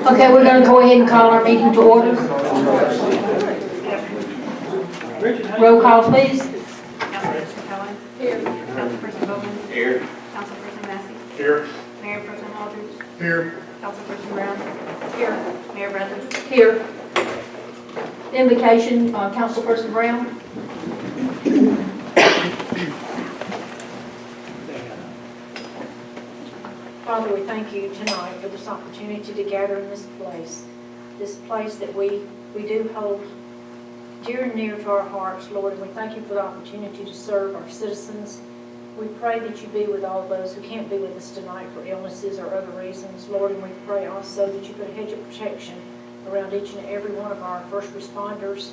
Okay, we're going to go ahead and call our meeting to order. Roll call, please. Councilperson Cohen? Here. Councilperson Bowman? Here. Councilperson Massey? Here. Mayor Pro Tem Aldridge? Here. Councilperson Brown? Here. Mayor Bradley? Here. Invocation, Councilperson Brown. Father, we thank you tonight for this opportunity to gather in this place that we do hold dear and near to our hearts, Lord, and we thank you for the opportunity to serve our citizens. We pray that you be with all those who can't be with us tonight for illnesses or other reasons, Lord, and we pray also that you put a hedge of protection around each and every one of our first responders,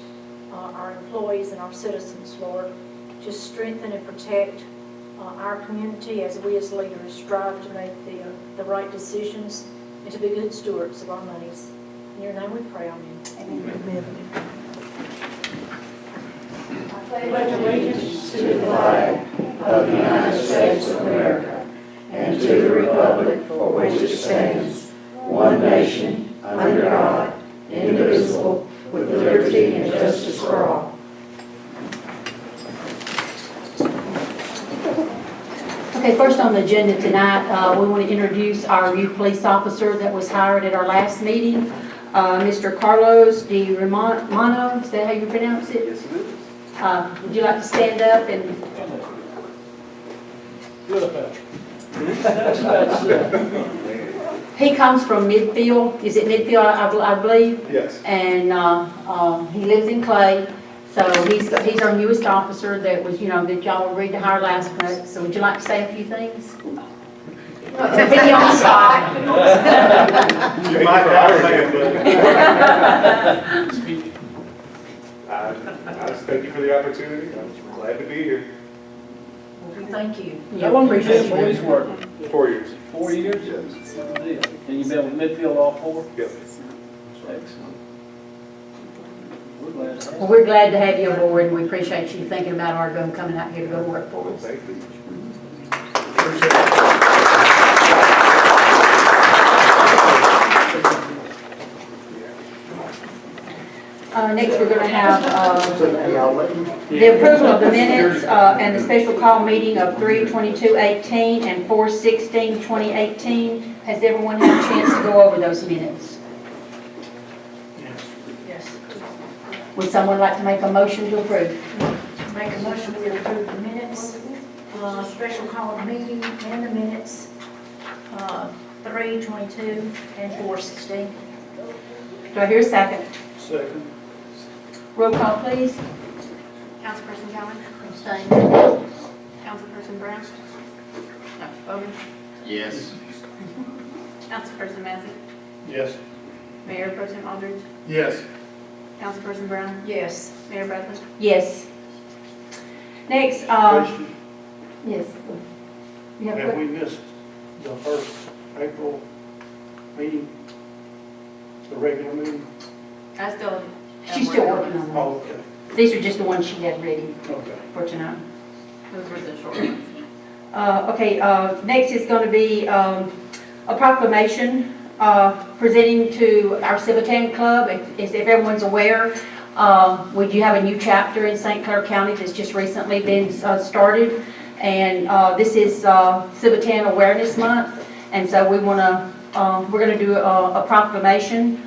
our employees, and our citizens, Lord. Just strengthen and protect our community as we as leaders strive to make the right decisions and to be good stewards of our monies. In your name we pray, amen. Amen. I pledge allegiance to the flag of the United States of America and to the republic for which it stands, one nation, under God, indivisible, with liberty and justice for all. Okay, first on the agenda tonight, we want to introduce our new police officer that was hired at our last meeting, Mr. Carlos Di Romano. Is that how you pronounce it? Yes, it is. Would you like to stand up and... He comes from Midfield. Is it Midfield, I believe? Yes. And he lives in Clay. So he's our newest officer that was, that y'all agreed to hire last month. So would you like to say a few things? Put you on the spot. You might have I just thank you for the opportunity. I'm glad to be here. We thank you. Yeah, How long have you appreciate been in police work? 4 years. 4 years? Yes. Good deal. And you've been with Midfield all 4? Yep. Excellent. We're glad to have Well, we're glad to have you aboard, and we appreciate you thinking about Argo and coming out here to go to work for Well, us. thank you. Appreciate it. Next, we're going to have the approval of the minutes and the special call meeting of 3/22/18 and 4/16/2018. Has everyone had a chance to go over those minutes? Yes. Would someone like to make a motion to approve? Make a motion to approve the minutes, special call meeting and the minutes, 3/22 and 4/16. Do I hear a second? Second. Roll call, please. Councilperson Cohen? Abstain. Councilperson Brown? Bowman? Yes. Councilperson Massey? Yes. Mayor Pro Tem Aldridge? Yes. Councilperson Brown? Yes. Mayor Bradley? Yes. Next, Question, yes. You have a have que- we missed the first April meeting? The regular meeting? I still. She's still working on them. Oh, okay. These are just the ones she had ready Okay. for tonight. Those were the short ones. Next is going to be a proclamation presenting to our Civitan Club. If everyone's aware, we do have a new chapter in St. Clair County that's just recently been started. And this is Civitan Awareness Month. And so we're going to do a proclamation.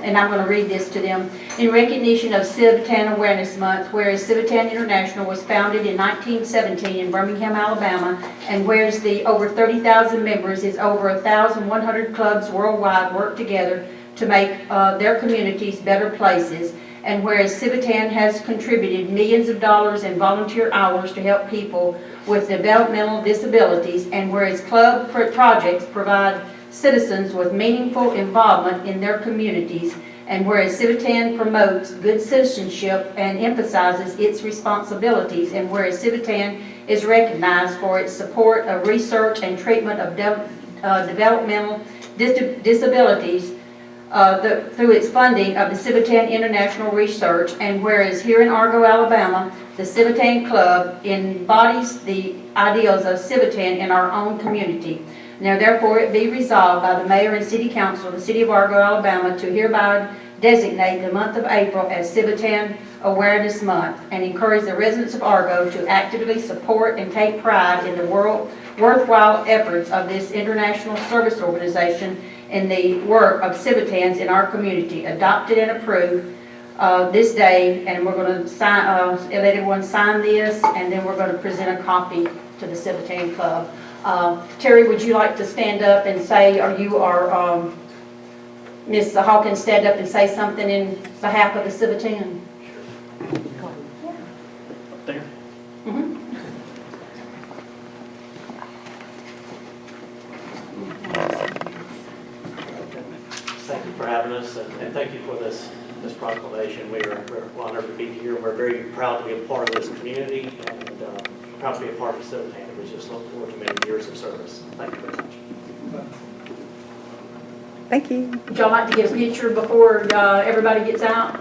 And I'm going to read this to them. In recognition of Civitan Awareness Month, whereas Civitan International was founded in 1917 in Birmingham, Alabama, and whereas the over 30,000 members is over 1,100 clubs worldwide work together to make their communities better places, and whereas Civitan has contributed millions of dollars in volunteer hours to help people with developmental disabilities, and whereas club projects provide citizens with meaningful involvement in their communities, and whereas Civitan promotes good citizenship and emphasizes its responsibilities, and whereas Civitan is recognized for its support of research and treatment of developmental disabilities through its funding of the Civitan International Research, and whereas here in Argo, Alabama, the Civitan Club embodies the ideals of Civitan in our own community. Now therefore it be resolved by the mayor and city council of the city of Argo, Alabama, to hereby designate the month of April as Civitan Awareness Month and encourage the residents of Argo to actively support and take pride in the worthwhile efforts of this international service organization in the work of Civitans in our community. Adopted and approved this day, and we're going to sign, let everyone sign this, and then we're going to present a copy to the Civitan Club. Terry, would you like to stand up and say, Ms. Hawkins, stand up and say something in behalf of the Civitan? Up there. Mhm. Thank you for having us, and thank you for this proclamation. We're honored to be here. We're very proud to be a part of this community, and proud to be a part of Civitan. We just look forward to many years of service. Thank you very much. Thank you. Would y'all like to get a picture before everybody gets out?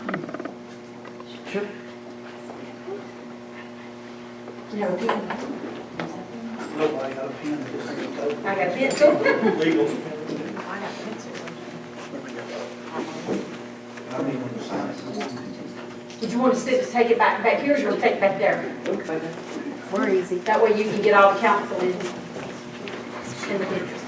Sure. You have a pen? Nobody got a pen, just a paper. I got a pencil. Legal. I have pencils. I need one to sign it. Did you want to take it back here, or you want to take it back there? We're easy. That way you can get all the council in the pictures.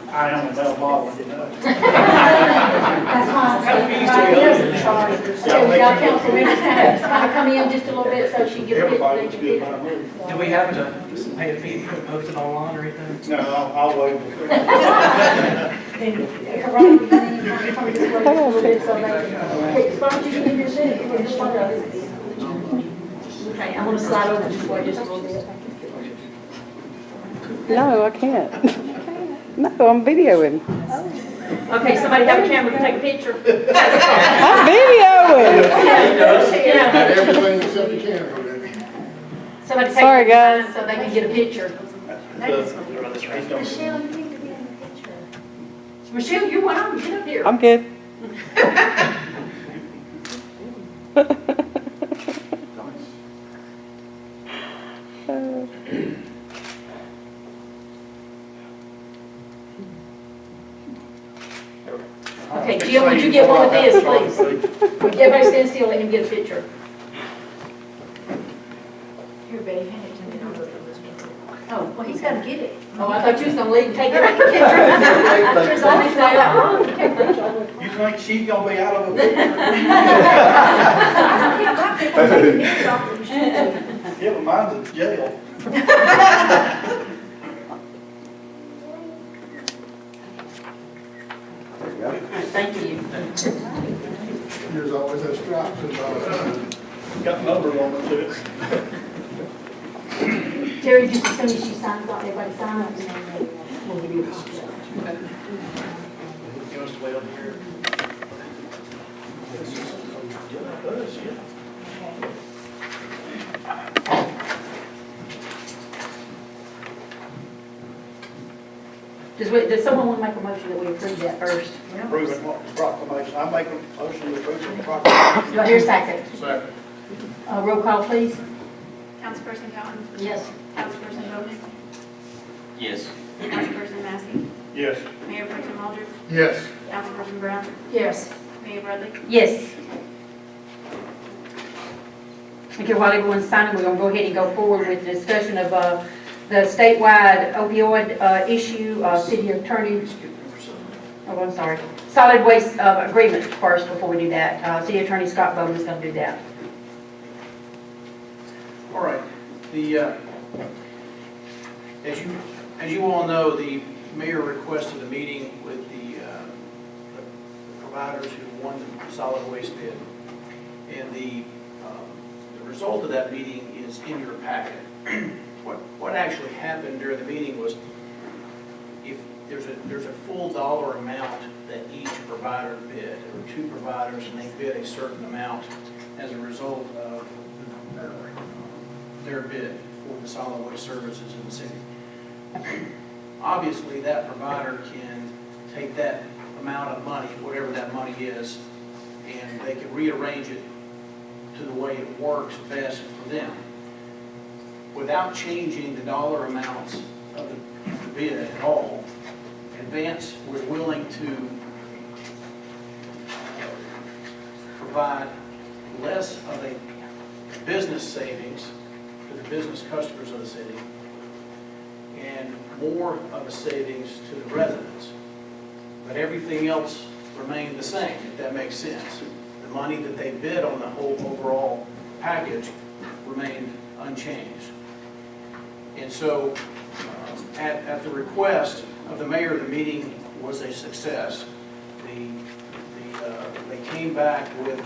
I am a bell bottle, you know. That's fine. So we got council members kind of come in just a little bit so she can get a Everybody was picture. good by me. Do we have to pay a fee for posting online or anything? No, I'll wait. Come this way just a little bit so they can. Why don't you get in your seat for this photo? Okay, I'm gonna slide over this way just a little bit. No, I can't. No, I'm videoing. Okay, somebody have a camera to take a picture? I'm videoing. Yeah. Everything except the camera. Somebody take Sorry, a guys. so they can get a picture. Michelle, you went on, get up here. I'm good. Okay, Jill, would you get one of this, please? Would everybody stand still, let him get a picture? Here, Betty, hand it to me. I'll look at this one. Oh, well, he's gotta get it. Oh, I thought you was gonna leave and take it back. There's always not that long. You think she's gonna be out of a picture? Yeah, but mine's in jail. Thank you. There's always those stripes involved. Got numbers on it too. Terry, just as soon as she signs off, everybody sign up and then we'll give you a copy. You want us to wait on here? Does someone want to make a motion that we approve that first? Approving what proclamation. I make a motion to approve the proclamation. Do I hear a second? Second. Roll call, please. Councilperson Cotton? Yes. Councilperson Bowman? Yes. Councilperson Massey? Yes. Mayor Pro Tem Aldridge? Yes. Councilperson Brown? Yes. Mayor Bradley? Yes. Okay, while everyone's signing, we're going to go ahead and go forward with the discussion of the statewide opioid issue, city attorney, oh, I'm sorry, solid waste agreement first before we do that. City Attorney Scott Bowman is going to do that. All right. As you all know, the mayor requested a meeting with the providers who won the solid waste bid. And the result of that meeting is in your packet. What actually happened during the meeting was, if there's a full dollar amount that each provider bid. There were two providers and they bid a certain amount as a result of their bid for the solid waste services in the city. Obviously, that provider can take that amount of money, whatever that money is, and they can rearrange it to the way it works best for them, without changing the dollar amounts of the bid at all. Advance was willing to provide less of a business savings to the business customers of the city and more of a savings to the residents. But everything else remained the same, if that makes sense. The money that they bid on the whole overall package remained unchanged. And so, at the request of the mayor, the meeting was a success. They came back with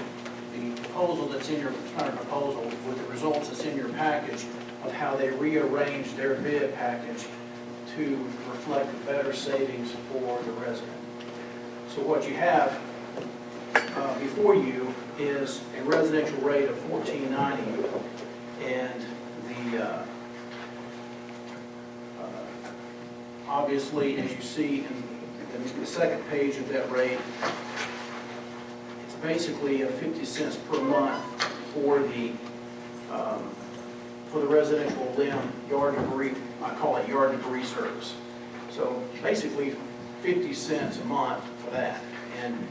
the proposal that's in your, it's not a proposal, with the results that's in your package of how they rearranged their bid package to reflect better savings for the resident. So what you have before you is a residential rate of $14.90, and the obviously, as you see in the second page of that rate, it's basically a 50 cents per month for the residential limb yard debris. I call it yard debris service. So basically, 50 cents a month for that. And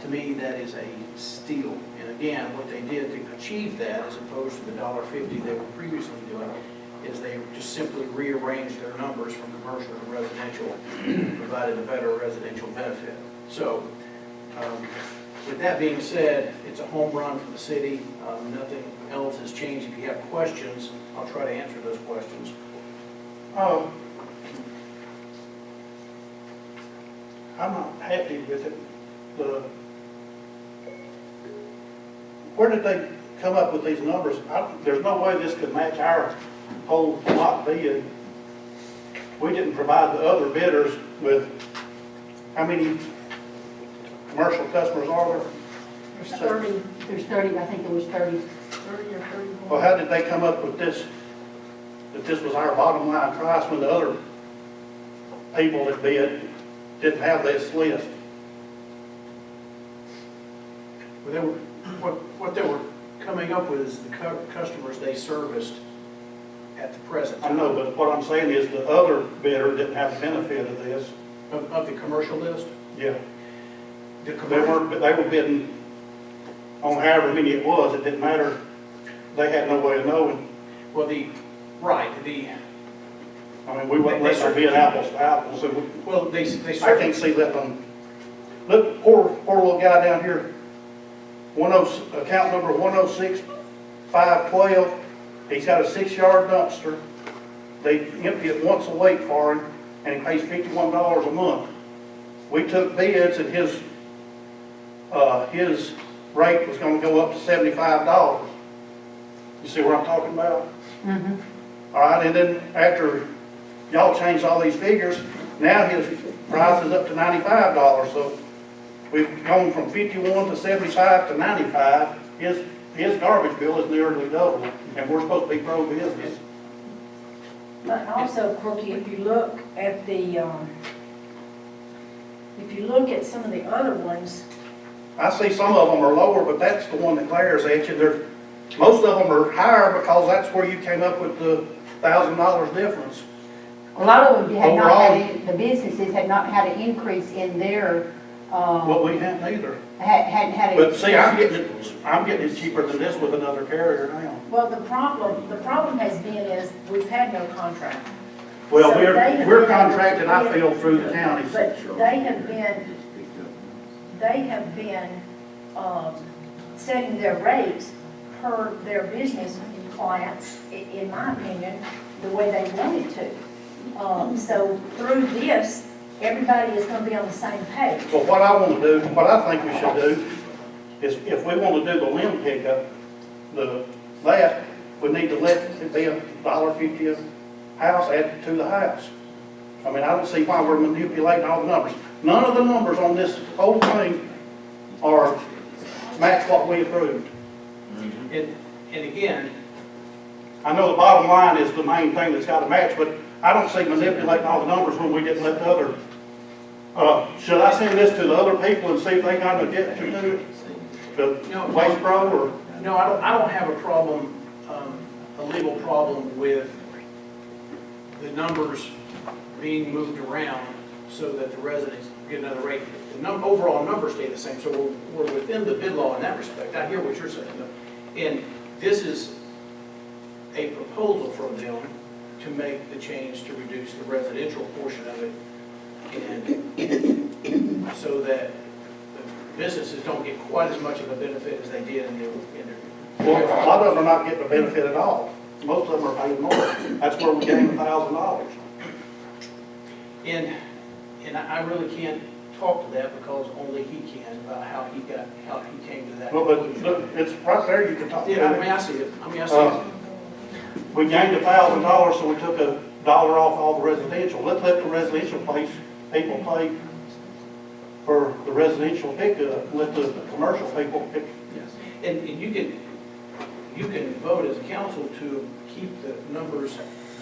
to me, that is a steal. And again, what they did to achieve that, as opposed to the $1.50 they were previously doing, is they just simply rearranged their numbers from commercial to residential, provided a better residential benefit. So, with that being said, it's a home run for the city. Nothing else has changed. If you have questions, I'll try to answer those questions. I'm not happy with it. Where did they come up with these numbers? There's no way this could match our whole lot bid. We didn't provide the other bidders with, how many commercial customers are there? There's 30, I think there was 30 or 31. Well, how did they come up with this, that this was our bottom line price when the other people that bid didn't have this list? Well, what they were coming up with is the customers they serviced at the present I time. know, but what I'm saying is the other bidder didn't have the benefit of this. Of the commercial list? Yeah. The They commercial, were bidding on however many it was. It didn't matter. They had no way of knowing. well, right, I mean, we wasn't letting them bid apples to apples. So well, they I certainly, can't see that one. Look, poor little guy down here, account number 106512. He's got a 6-yard dumpster. They empty it once a week for him, and he pays $51 a month. We took bids, and his rate was going to go up to $75. You see what I'm talking about? Mm-hmm. All right, and then after y'all changed all these figures, now his price is up to $95. So we've gone from 51 to 75 to 95. His garbage bill is nearly double, and we're supposed to be pro-business. But also, Corky, if you look at some of the other ones, I see some of them are lower, but that's the one that glares at you. Most of them are higher because that's where you came up with the $1,000 difference. A lot of them had not Overall- had, the businesses had not had an increase in their, Well, we hadn't either. hadn't had a. But see, I'm getting it cheaper than this with another carrier now. well, the problem has been is we've had no contract. Well, So they have we're been- contracted, I feel, through the counties. But they have been setting their rates per their business clients, in my opinion, the way they wanted to. So through this, everybody is going to be on the same page. Well, what I want to do, what I think we should do, is if we want to do the limb pickup, we need to let it be $1.50 a house added to the house. I mean, I don't see why we're manipulating all the numbers. None of the numbers on this whole thing are match what we approved. and again, I know the bottom line is the main thing that's got to match, but I don't see manipulating all the numbers when we didn't let the other. Should I send this to the other people and see if they got an objection to it? The No. Waste Pro or? no, I don't have a problem, a legal problem with the numbers being moved around so that the residents get another rate. The overall numbers stay the same, so we're within the bid law in that respect. I hear what you're saying, though. And this is a proposal from them to make the change to reduce the residential portion of it, and so that the businesses don't get quite as much of a benefit as they did in the. Well, a lot of them are not getting a benefit at all. Most of them are paying more. That's where we gained $1,000. And I really can't talk to that because only he can about how he came to that Well, but conclusion. look, it's right there, you can talk Yeah, I to mean, it. I see it. I mean, I see it. We gained $1,000, so we took $1 off all the residential. Let's let the residential people pay for the residential pickup, let the commercial people pick. Yes. And you can vote as a council to keep the numbers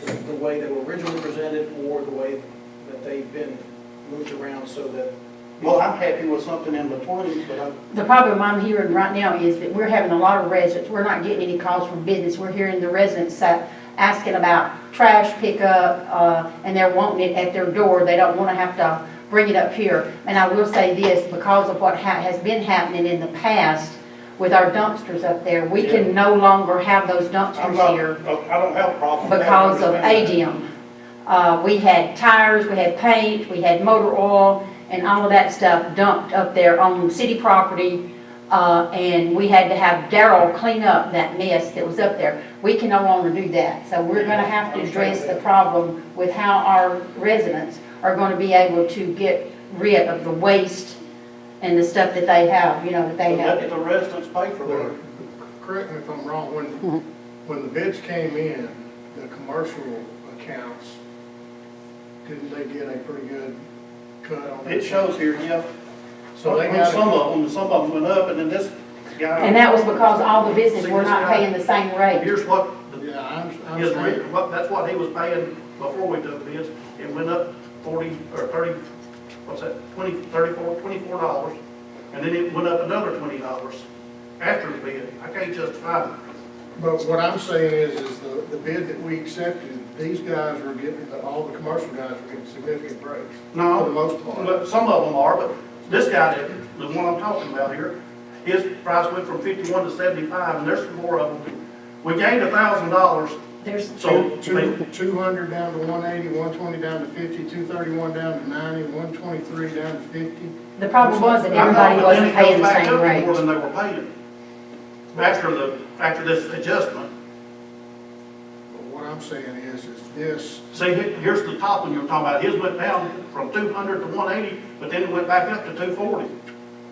the way they were originally presented or the way that they've been moved around so that. Well, I'm happy with something in between, but The problem I'm hearing right now is that we're having a lot of residents, we're not getting any calls from business, we're hearing the residents asking about trash pickup, and they're wanting it at their door, they don't want to have to bring it up here. And I will say this, because of what has been happening in the past with our dumpsters up there, we can no longer have those dumpsters here I don't have a problem with that. because of ADM. We had tires, we had paint, we had motor oil, and all of that stuff dumped up there on city property, and we had to have Darryl clean up that mess that was up there. We can no longer do that, so we're gonna have to address the problem with how our residents are gonna be able to get rid of the waste and the stuff that they have, you know, that they Let have. the residents pay for Well, their. correct me if I'm wrong, when the bids came in, the commercial accounts, didn't they get a pretty good cut on that? It shows here, yeah. So they On got some of them went up, and then this guy. And that was because all the business were not paying the same rate. Here's what, Yeah, I'm his saying, rate, that's what he was paying before we took bids. It went up 40 or 30, what's that, 20, 34, $24. And then it went up another $20 after the bid. I can't justify it. but what I'm saying is the bid that we accepted, these guys were getting, all the commercial guys were getting significant breaks. No. For the most part. But some of them are, but this guy didn't, the one I'm talking about here, his price went from 51 to 75, and there's some more of them. We gained $1,000, There's, so 200 down to 180, 120 down to 50, 231 down to 90, 123 down to 50. the problem was that everybody wasn't paying the same More rate. than they were paying after this adjustment. But what I'm saying is this, See, here's the top one you were talking about. His went down from 200 to 180, but then it went back up to 240.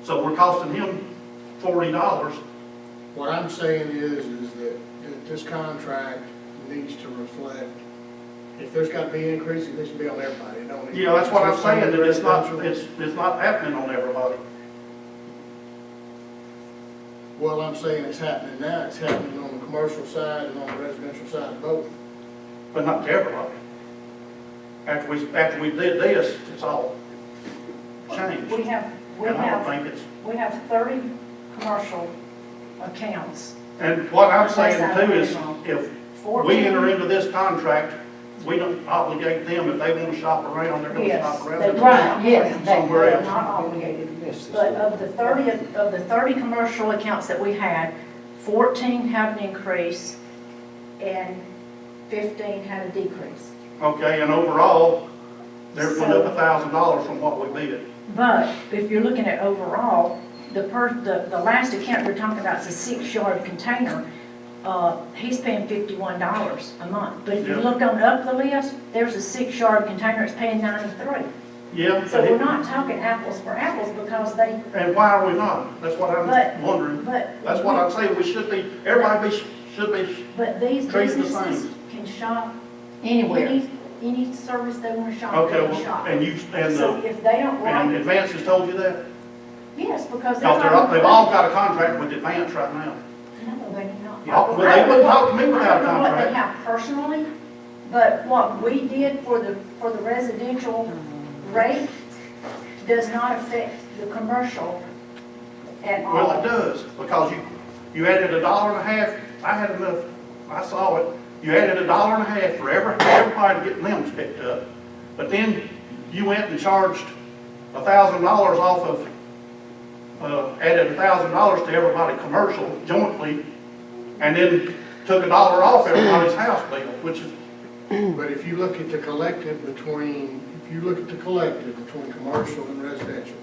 So we're costing him $40. what I'm saying is that this contract needs to reflect, if there's got to be an increase, it needs to be on everybody. It don't need to be Yeah, that's what I'm just on saying, the that residential. it's not happening on everybody. Well, I'm saying it's happening now, it's happening on the commercial side and on the residential side both. But not to everybody. After we did this, it's all changed. We have And I don't think it's, we have 30 commercial accounts. and what I'm saying too is, if 14 we enter into this contract, we don't obligate them, if they want to shop around, they're going to Yes, shop around. they- They're gonna Right, shop yes, around they- somewhere They're else. not obligated. But of the 30 commercial accounts that we had, 14 had an increase and 15 had a decrease. Okay, and overall, they're going up $1,000 from what we bid. But if you're looking at overall, the last account we're talking about is a 6-yard container. He's paying $51 a month. But if you Yeah. look on up the list, there's a 6-yard container, it's paying $93. Yeah, So we're not talking apples for apples because they, and why are we not? That's what I'm But- wondering. but. That's what I'm saying, we should be, everybody should be, But these treated the businesses same. can shop Anywhere. any service they want to shop, Okay, they can well, shop. and you, and So the, if they don't and like, Advance has told you that? yes, because Because they've all got a contract with Advance right now. No, they do not. Well, they wouldn't talk to me without a I don't know what they contract. have personally, but what we did for the residential rate does not affect the commercial at all. Well, it does, because you added $1.50, I had enough, I saw it, you added $1.50 for everybody to get limbs picked up. But then you went and charged $1,000 off of, added $1,000 to everybody commercial jointly, and then took $1 off everybody's house bill, which is, But if you look at the collective between commercial and residential,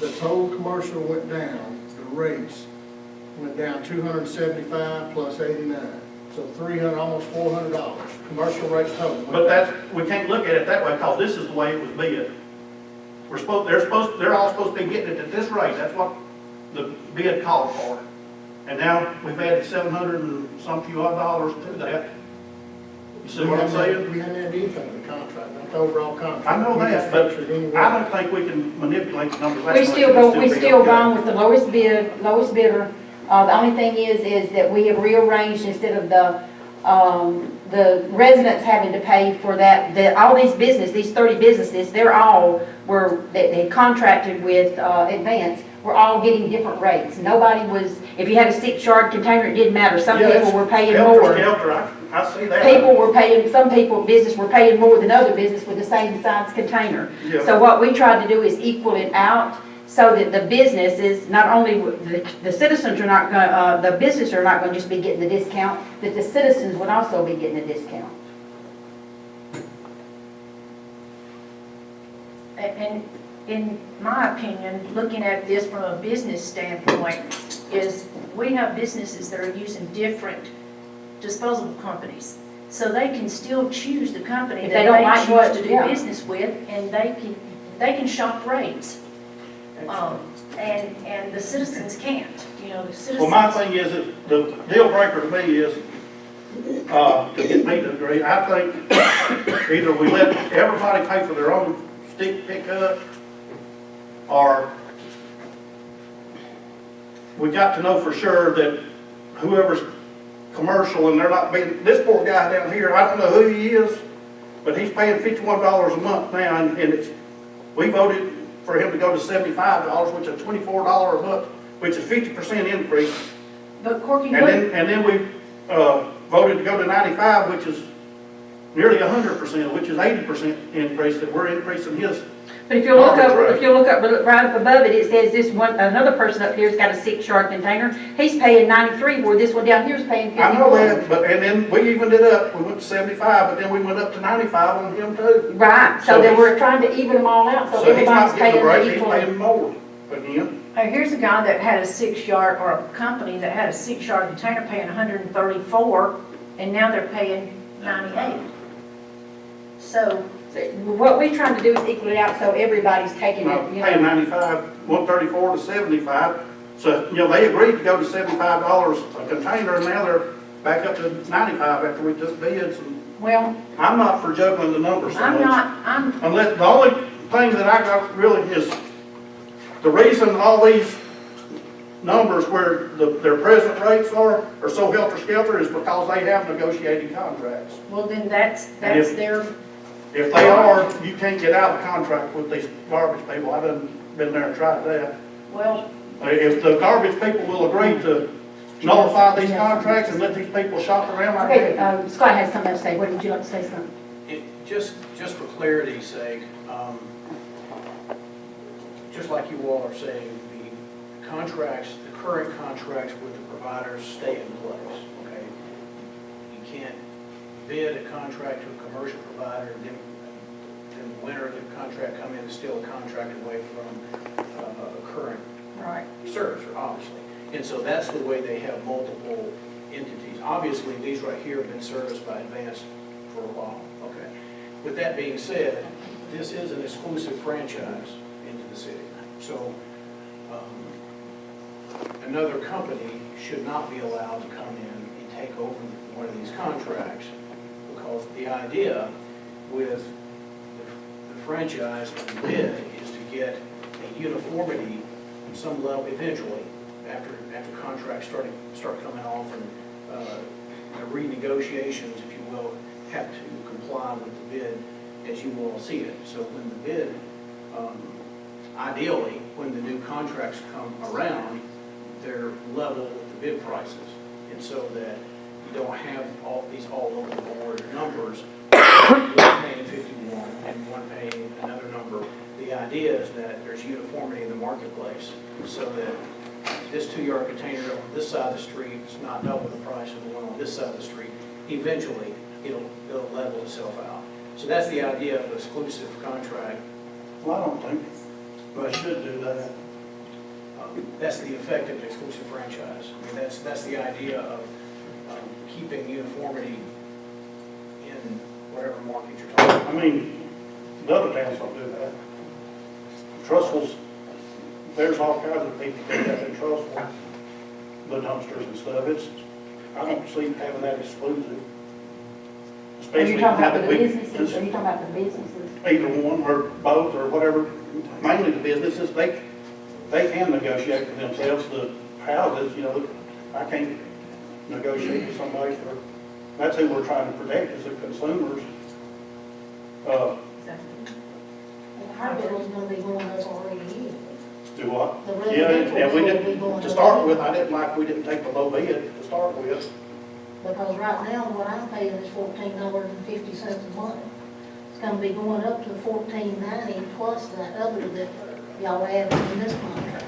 the total commercial went down, the rates went down 275 plus 89. So 300, almost $400, commercial rates total. went but down. we can't look at it that way, because this is the way it was bid. They're all supposed to be getting it at this rate, that's what the bid called for. And now we've added 700 and some few odd dollars to that. You see what I'm saying? We hadn't had anything in the contract, not the overall contract. I know We that, just but structured it anyway. I don't think we can manipulate the numbers. that We much. still It'll go, we be still okay. gone with the lowest bidder. The only thing is that we have rearranged instead of the residents having to pay for that, all these 30 businesses, they had contracted with Advance, were all getting different rates. Nobody was, if you had a 6-yard container, it didn't matter. Some Yeah, people were paying helter more. skelter, I see that. Business were paying more than other business with the same size container. Yeah. So what we tried to do is equal it out so that the businesses, not only, the citizens are not going, the businesses are not going to just be getting the discount, but the citizens would also be getting a discount. And in my opinion, looking at this from a business standpoint, is we have businesses that are using different disposable companies. So they can still choose the company If that they don't like they what- choose to yeah. do business with, and they can shop rates. And the citizens can't, the citizens. Well, my thing is, that the deal breaker to me is, to get me to agree, I think either we let everybody pay for their own stick pickup, or we got to know for sure that whoever's commercial and they're not being, this poor guy down here, I don't know who he is, but he's paying $51 a month now, and it's, we voted for him to go to $75, which is $24 a month, which is 50% increase. But Corky, And then we voted to go to 95, which is nearly 100%, which is 80% increase that we're increasing his. But if you look up right up above it, it says another person up here's got a 6-yard container. He's paying 93, where this one down here is paying 51. I know that, and then we evened it up. We went to 75, but then we went up to 95 on him too. Right, so then we're trying to even them all out, so So he's everybody's not getting paying a break, the he's equal. paying more again. here's a guy that had a 6-yard, or a company that had a 6-yard container paying 134, and now they're paying 98. So, What we're trying to do is equal it out so everybody's taking No, it, paying 95, 134 to 75. So, they agreed to go to $75 a container, and now they're back up to 95 after we took bids. And well, I'm not for juggling the numbers so much. I'm, Unless, the only thing that I got really is, the reason all these numbers where their present rates are so helter-skelter is because they have negotiated contracts. well, then that's if- their, If they are, you can't get out of contract with these garbage people. I've been there and tried that. well, If the garbage people will agree to nullify these contracts and let these people shop around like Okay, that. Scott has something to say. What would you like to say, Scott? Just for clarity's sake, just like you all are saying, the current contracts with the providers stay in place, okay? You can't bid a contract to a commercial provider, and then the winner of the contract come in and steal a contract away from a current right. servicer, obviously. And so that's the way they have multiple entities. Obviously, these right here have been serviced by Advance for a while, okay? With that being said, this is an exclusive franchise into the city. So another company should not be allowed to come in and take over one of these contracts, because the idea with the franchise and the bid is to get a uniformity on some level eventually, after contracts start coming off, and the renegotiations, if you will, have to comply with the bid as you all see it. So when the bid, ideally, when the new contracts come around, they're level with the bid prices, and so that you don't have all these all over the board numbers. We're paying 51 and one paying another number. The idea is that there's uniformity in the marketplace so that this 2-yard container on this side of the street is not double the price of the one on this side of the street. Eventually, it'll level itself out. So that's the idea of exclusive contract. Well, I don't think we should do that. That's the effect of an exclusive franchise. I mean, that's the idea of keeping uniformity in whatever market you're talking about. I mean, the other towns don't do that. Trustfuls, there's all kinds of people that have in Trustful, the dumpsters and stuff. I don't see having that exclusive. Are you Especially talking now about that the we, businesses, are you talking about the businesses? either one or both or whatever, mainly the businesses, they can negotiate for themselves. The houses, you know, I can't negotiate with somebody for, that's who we're trying to protect is the consumers. Our bill's gonna be going up already anyway. Do what? The Yeah, residential and we bill will be didn't, going to up. start with, we didn't take the low bid to start with. Because right now, what I'm paying is $14.50 a month. It's gonna be going up to $14.90 plus that other that y'all added in this contract.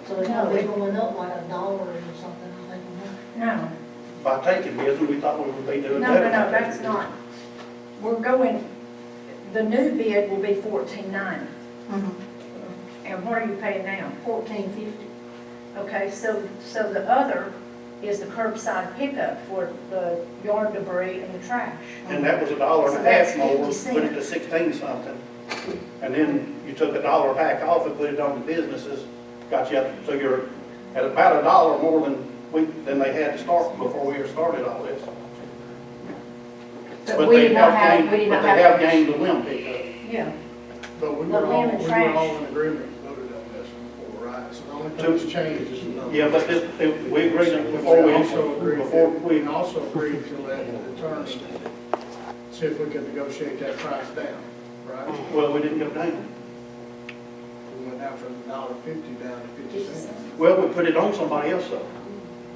So it's gonna be going up like $1 or something, I think. No, By taking this, we thought we would be doing no, better. no, that's not. We're going, the new bid will be $14.90. And what are you paying now? $14.50. Okay, so the other is the curbside pickup for the yard debris and the trash. And that was $1.50 So that's more, 50 put it to 16 something. And then you took $1 back off and put it on the businesses, got you up, so you're at about $1 more than they had to start before we started all this. But we they did not have have, we did gained- not But they have have. gained the limb pickup. Yeah. But we The were all lemon trash. in agreement, voted on this before, right? So the only thing that's changed is the number. Yeah, but we agreed on before We also we, agreed, to let the attorney see if we could negotiate that price down, right? well, we didn't go down. We went down from $1.50 down to 50 cents. Well, we put it on somebody else though.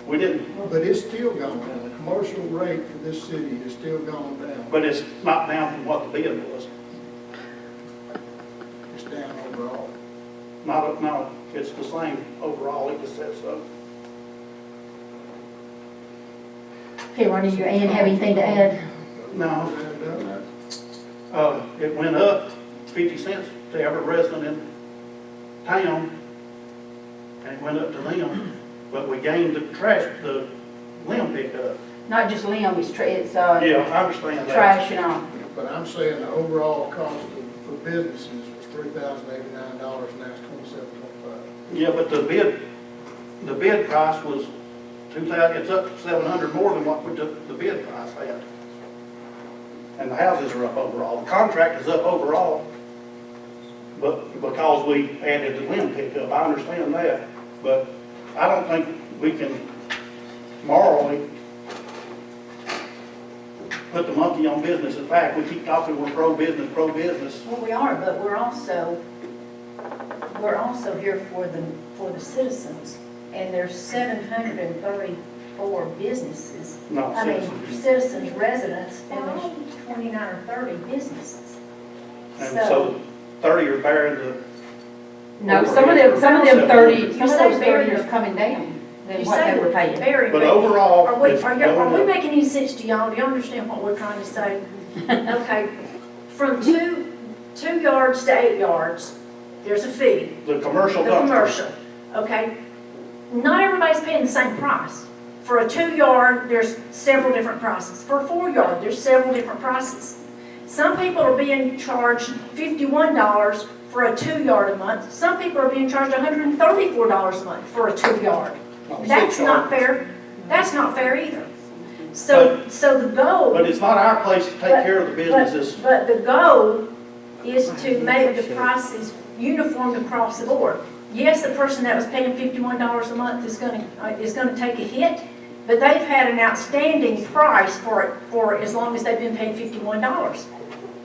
We didn't, But it's still gone down. The commercial rate for this city is still going down. but it's not down from what the bid was. It's down overall. No, it's the same overall, it just says so. Okay, Ronnie, you Ann have anything to add? No, it went up 50 cents to every resident in town, and it went up to them, but we gained the limb pickup. Not just limb, it's, Yeah, I understand that. trash and all. But I'm saying the overall cost for businesses was $3,089, and now it's $2,725. Yeah, but the bid price was 2,000, it's up 700 more than what we took the bid price at. And the houses are up overall, the contract is up overall, but because we added the limb pickup, I understand that. But I don't think we can morally put the monkey on business's back. We keep talking we're pro-business, pro-business. Well, we are, but we're also here for the citizens. And there's 734 businesses. No, I mean, citizens. citizens, residents, and there's 29 or 30 businesses. And so 30 are bearing the, No, some of them 30, some of say those 30 very- are coming down than You what say they were paying. very, but overall, Are we, it's are going we up. making any sense to y'all? Do you understand what we're trying to say? Okay, from 2 yards to 8 yards, there's a fee, The commercial the dumpster. commercial, okay? Not everybody's paying the same price. For a 2 yard, there's several different prices. For a 4 yard, there's several different prices. Some people are being charged $51 for a 2 yard a month. Some people are being charged $134 a month for a 2 yard. That's not fair. That's not fair either. So the goal. But it's not our place to take care of the businesses. But the goal is to make the prices uniform across the board. Yes, the person that was paying $51 a month is going to take a hit, but they've had an outstanding price for as long as they've been paying $51.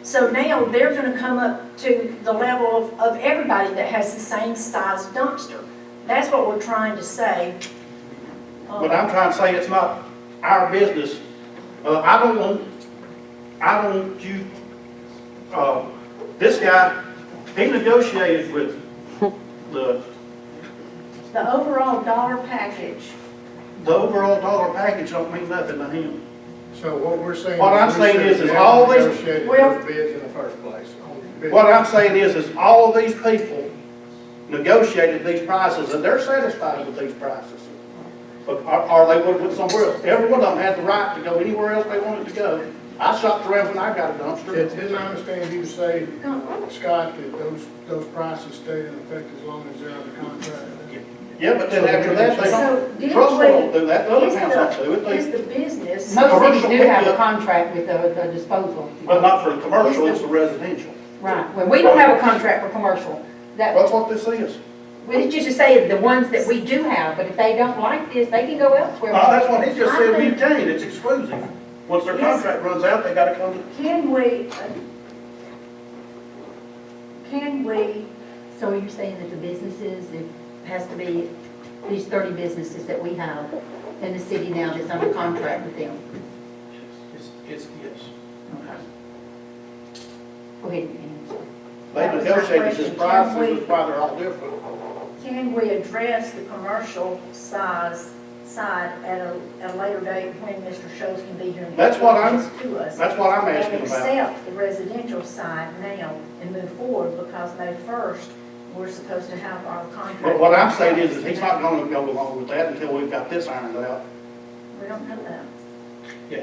So now they're going to come up to the level of everybody that has the same size dumpster. That's what we're trying to say. But I'm trying to say it's not our business. I I don't want you, this guy, he negotiated with the overall dollar package, overall dollar package don't mean nothing to him. So what we're saying. What I'm we saying should is have all these- negotiated Well- those bids in the first place. on the bid. What I'm saying is all of these people negotiated these prices, and they're satisfied with these prices. But or they would have went somewhere else. Every one of them had the right to go anywhere else they wanted to go. I shopped around when I got a dumpster. Didn't I understand you say, Scott, that those prices stay in effect as long as they're under contract? Yeah, but then after that, they So, don't, did trust we- don't do that, the other is towns don't do it, is they, the business, Most cities do Commercial have a pickup. contract with the disposal. but not for the commercial, it's the residential. Right, well, we don't have a contract for commercial. That, That's what this is. well, it's just to say the ones that we do have, but if they don't like this, they can go elsewhere. That's what he just I said, we think- can't, it's exclusive. Once their Yes. contract runs out, they gotta come to. can we, So you're saying that the businesses, it has to be these 30 businesses that we have in the city now that's under contract with them? It's, yes. Go ahead, Ann. They That was my negotiated this question. price, Can we- which is why they're all different. can we address the commercial side at a later date when Mr. Shows can be here and That's what I'm- explain this to us? That's what I'm And asking about. accept the residential side now and move forward, because May 1st, we're supposed to have our contract. But what I'm saying is he's not gonna go along with that until we've got this ironed out. We don't know that. Yeah,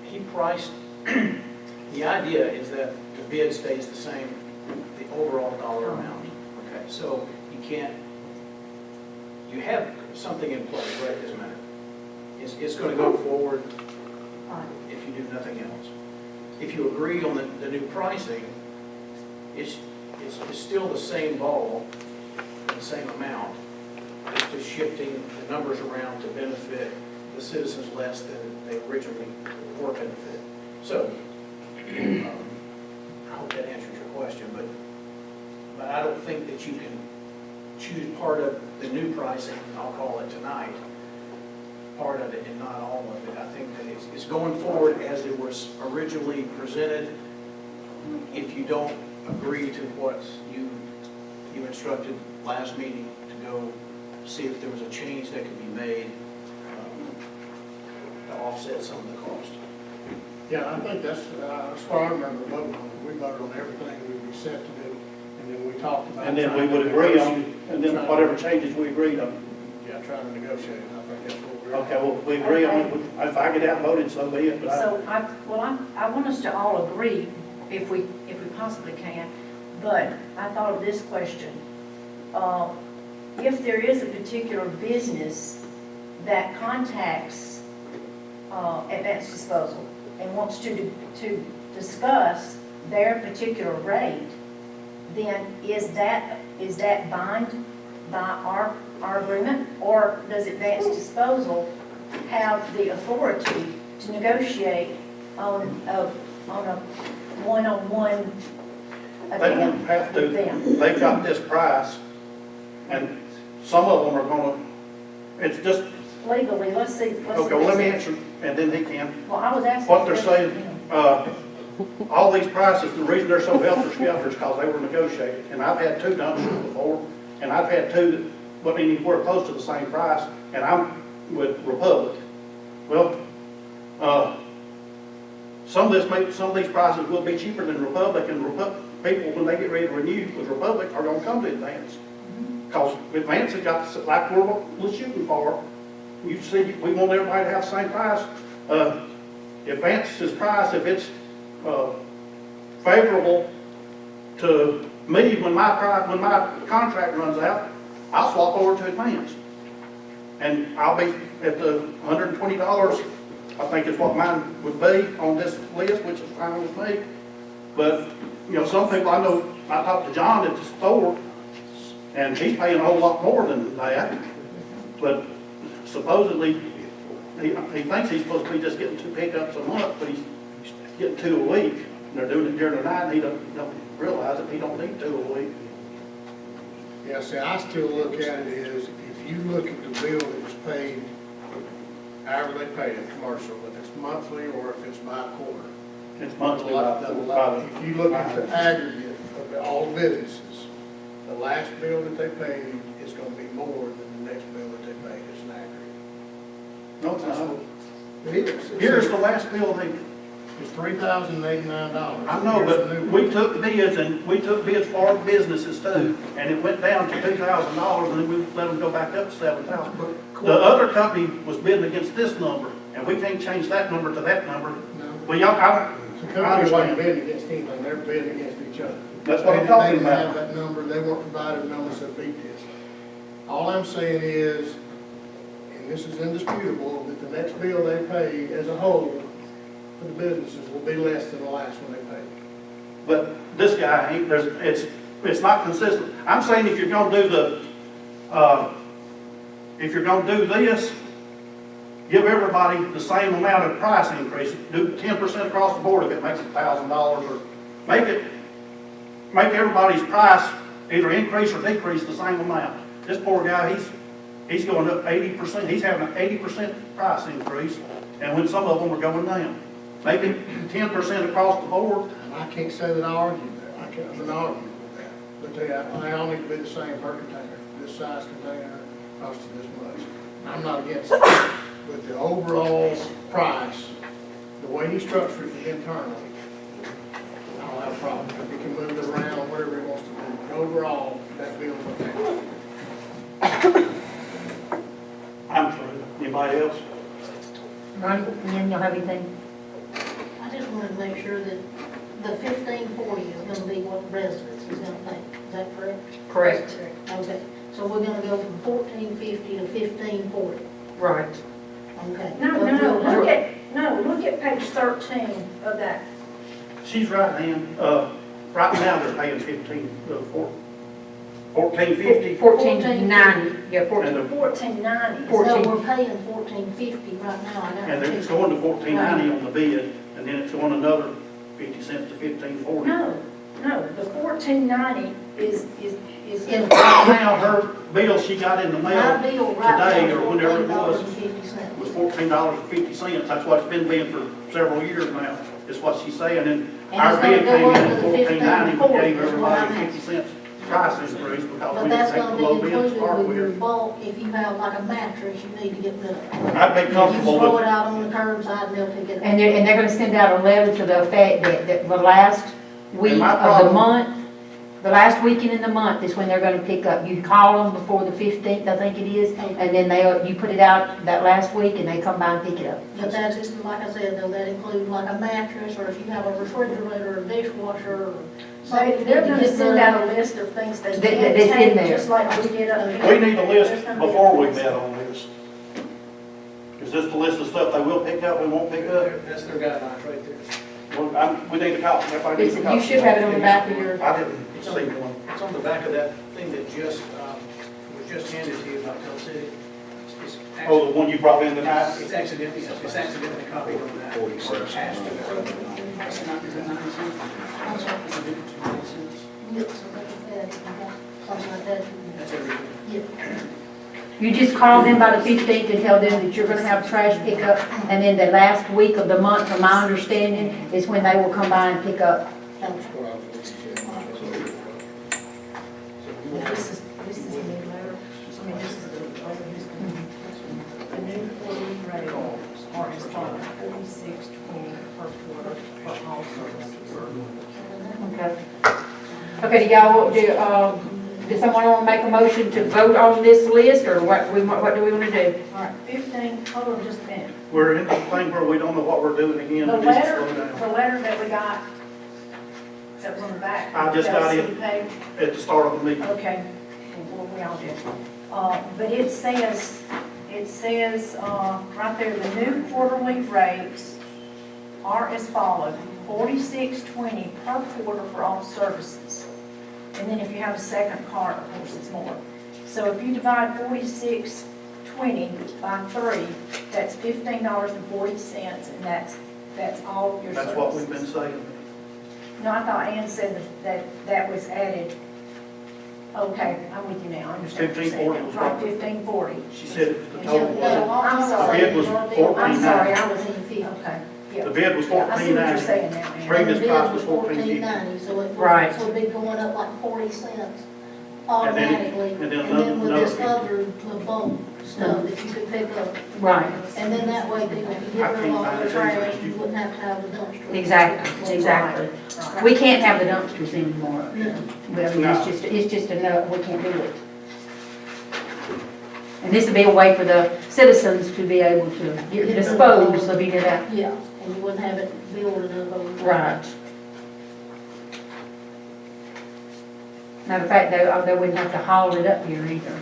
he priced, the idea is that the bid stays the same, the overall dollar amount. Okay, so you have something in place right this minute. It's going to go forward if you do nothing else. If you agree on the new pricing, it's still the same ball, the same amount. It's just shifting the numbers around to benefit the citizens less than they originally were benefit. So, I hope that answers your question, but I don't think that you can choose part of the new pricing, I'll call it tonight, part of it and not all of it. I think that it's going forward as it was originally presented. If you don't agree to what you instructed last meeting to go see if there was a change that could be made to offset some of the cost. Yeah, I think that's what I remember voting on. We voted on everything, we accepted it, and then we talked about. And then we trying to would agree on, negotiate- and then whatever changes we agreed on. Yeah, trying to negotiate it. I think that's what we're. Okay, well, we agree on it. If I get outvoted, so be it, but So I want us to all agree, if we possibly can, but I thought of this question. If there is a particular business that contacts Advanced Disposal and wants to discuss their particular rate, then is that bound by our agreement, or does Advanced Disposal have the authority to negotiate on a one-on-one they don't have to. with them? They've got this price, and some of them are gonna, it's just, Legally, let's see. okay, well, let me answer, and then he can. Well, I was asking. What they're saying, all these prices, the reason they're so helter-skelter is because they were negotiated. And I've had two dumpsters before, and I've had two that wasn't anywhere close to the same price, and I'm with Republic. Well, some of these prices will be cheaper than Republic, and people, when they get ready to renew with Republic, are gonna come to Advance. Because Advance has got, like we're shooting for, you see, we want everybody to have the same price. Advance's price, if it's favorable to me when my contract runs out, I'll swap over to Advance. And I'll be at the $120, I think is what mine would be on this list, which is fine with me. But, some people I know, I talked to John at the store, and he's paying a whole lot more than that. But supposedly, he thinks he's supposed to be just getting 2 pickups a month, but he's getting 2 a week. And they're doing it during the night, and he don't realize that he don't need 2 a week. Yeah, see, I still look at it as, if you look at the bill that was paid however they pay it, commercial, if it's monthly or if it's by quarter. It's monthly. If you look at the aggregate of all businesses, the last bill that they paid is gonna be more than the next bill that they paid as an aggregate. No, it's not. It is. Here's the last bill they, It's $3,089. I know, but we took bids for our businesses too, and it went down to $2,000, and then we let them go back up to $7,000. The other company was bidding against this number, and we can't change that number to that number. Well, y'all, The company wasn't bidding against anything, they're bidding against each other. That's what I'm talking They didn't have about. that number, they weren't provided numbers that beat this. All I'm saying is, and this is indisputable, that the next bill they pay as a whole for the businesses will be less than the last one they paid. But this guy ain't, it's not consistent. I'm saying if you're gonna do if you're gonna do this, give everybody the same amount of price increase. Do 10% across the board if it makes $1,000, or make everybody's price either increase or decrease the same amount. This poor guy, he's going up 80%. He's having an 80% price increase, and when some of them are going down. Maybe 10% across the board. And I can't say that I argue that, I'm not arguing with that, but they all need to be the same per container. This size container costs this much. I'm not against it, but the overall price, the way he structures it internally, I don't have a problem. If he can move it around, whatever he wants to do, but overall, that bill's okay. I'm through. Anybody else? Ronnie, you don't have anything? I just wanted to make sure that the 1540 is gonna be what residents is gonna pay. Is that correct? Correct. Okay, so we're gonna go from 1450 to 1540. Right. Okay. No, look at page 13 of that. She's right, Ann. Right now, they're paying 1450. 1490, yeah, 14. And 1490. So we're paying 1450 right now. I got And then it. it's going to 1490 on the bid, and then it's going another 50 cents to 1540. No, the 1490 is Yeah. Right now, her bill she got in the My mail bill right today, now or whenever it was, $14.50. was $14.50. That's what it's been being for several years now, is what she's saying. And And our it's gonna bid go came up in to at the 1490, we 15.40 gave is what everybody I'm 50 cents price increase because But we didn't that's take gonna the be low bid to included start with your with. bulk, if you have like a mattress, you need to get rid of it. I'd be You comfortable throw with it out on the curbside and they'll pick it up. And they're gonna send out a letter to the effect that the last week my of the problem- month, the last weekend in the month is when they're gonna pick up. You call them before the 15th, I think it is, and then you put it out that last week and they come by and pick it up. But that is, like I said, though, that includes like a mattress, or if you have a refrigerator, or dishwasher, or something. they're you gonna need to send get out a rid of. list of things they That's can't in take, there. just like we did up here. We need a list There's gonna be before we list. bet on this. Is this the list of stuff they will pick up, we won't pick up? That's their guidelines right there. Well, we need a copy. Everybody needs a copy. You should have it on the back of your, I didn't see one. It's on the back of that thing that just, was just handed to you about Tell City. It's Oh, the one you brought in tonight? It's accidentally copied on that. Or attached to it. That's not, is it 90 cents? I'm sorry. It's a difference of 90 cents. Get something like that, if you want something like that. That's everything. Yeah. you just call them by the 15th and tell them that you're gonna have trash pickup, and then the last week of the month, from my understanding, is when they will come by and pick up. That's what I was looking at. This is the new letter, I mean, this is the new quarterly rates are as follows, 46.20 per quarter for all services. Okay. Okay, do y'all, does someone want to make a motion to vote on this list, or what do we want to do? All right, 15, hold on just a minute. We're in the thing where we don't know what we're doing again. The We need to letter, slow down. the letter that we got, that was on the back. I just got it. LC page. At the start of the meeting. Okay, well, we all did. But it says, right there, the new quarterly rates are as follows: $46.20 per quarter for all services. And then if you have a second cart, of course, it's more. So if you divide $46.20 by 3, that's $15.40, and that's all your services. That's what we've been saying. No, I thought Ann said that was added Okay, I'm with you now, I understand what you're 1540 saying. was Right, what- 1540. She said the No, total was, I'm all sorry. The bid was our bill- I'm sorry, I was, 14.50. okay, yeah. the bid was Yeah, I see what you're $14.90. saying now, Ann. Previous And the price bid was $14.90, so it Right. would be going up like 40 cents And then- automatically. and And then then with another this 50. other, the bulk stuff that you could pick up. Right, And then that way people could get rid of all the trash, you wouldn't have to have the dumpster. exactly, exactly. Right. We can't have the dumpsters anymore. No. Well, it's just a no, we can't do it. And this would be a way for the citizens to be able to dispose of either that. Yeah, and you wouldn't have it building up over. Right. Matter of fact, they wouldn't have to haul it up here either.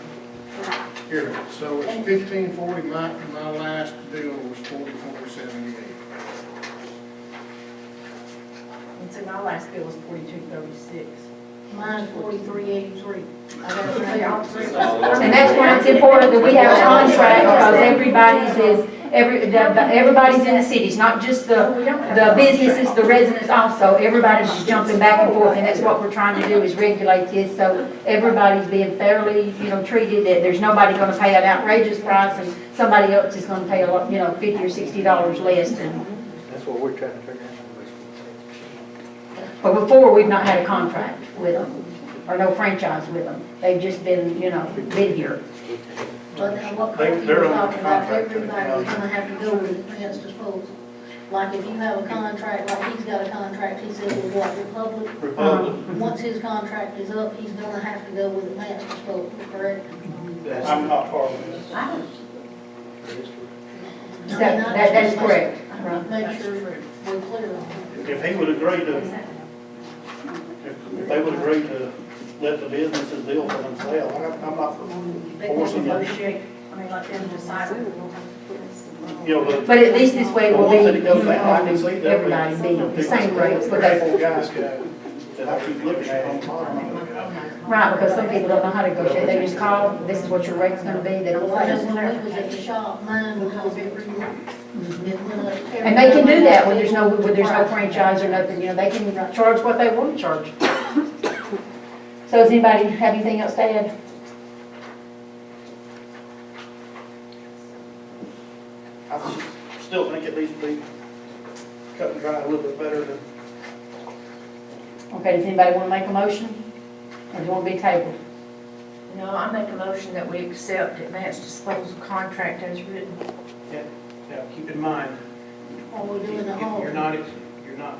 Here, so it's 1540, my last bill was 4478. And so my last bill was 4236. Mine's 43.83. I got it right Yeah. And that's why it's important that we have a contract, because everybody's in the cities, not just the businesses, the residents also. Everybody's just jumping back and forth, and that's what we're trying to do, is regulate this, so everybody's being fairly, treated, that there's nobody gonna pay an outrageous price, and somebody else is gonna pay a lot, $50 or $60 less than. That's what we're trying to figure out. But before, we've not had a contract with them, or no franchise with them. They've just been, been here. But now what They- Courtney was they're on talking about, contract to the everybody's county. gonna have to go with advanced disposal. Like if you have a contract, like he's got a contract, he said with what, Republic? Republic. Once his contract is up, he's gonna have to go with advanced disposal, correct? I'm not part of this. I don't, That's correct. Make sure we're clear on it. If he would agree to, if they would agree to let the businesses deal for themselves, I'm not they can forcing it. negotiate, let them decide. But at least this way The we'll ones be that it goes down, I can uniform, see and that. everybody be the same rates, because, Four guys that I keep looking at on the bottom. right, because some people don't know how to negotiate. They just call, this is what your rate's gonna be, they don't Well, I know say. when we was at the shop, mine was every month. It went up every And they can do month. that when there's no franchise or nothing, they can charge what they want to charge. So does anybody have anything else to add? I still think it needs to be cut and dry a little bit better than. Okay, does anybody want to make a motion? Or do you want to be tabled? No, I make a motion that we accept advanced disposal contract as written. Now, keep in mind, Or we're doing the if whole. you're not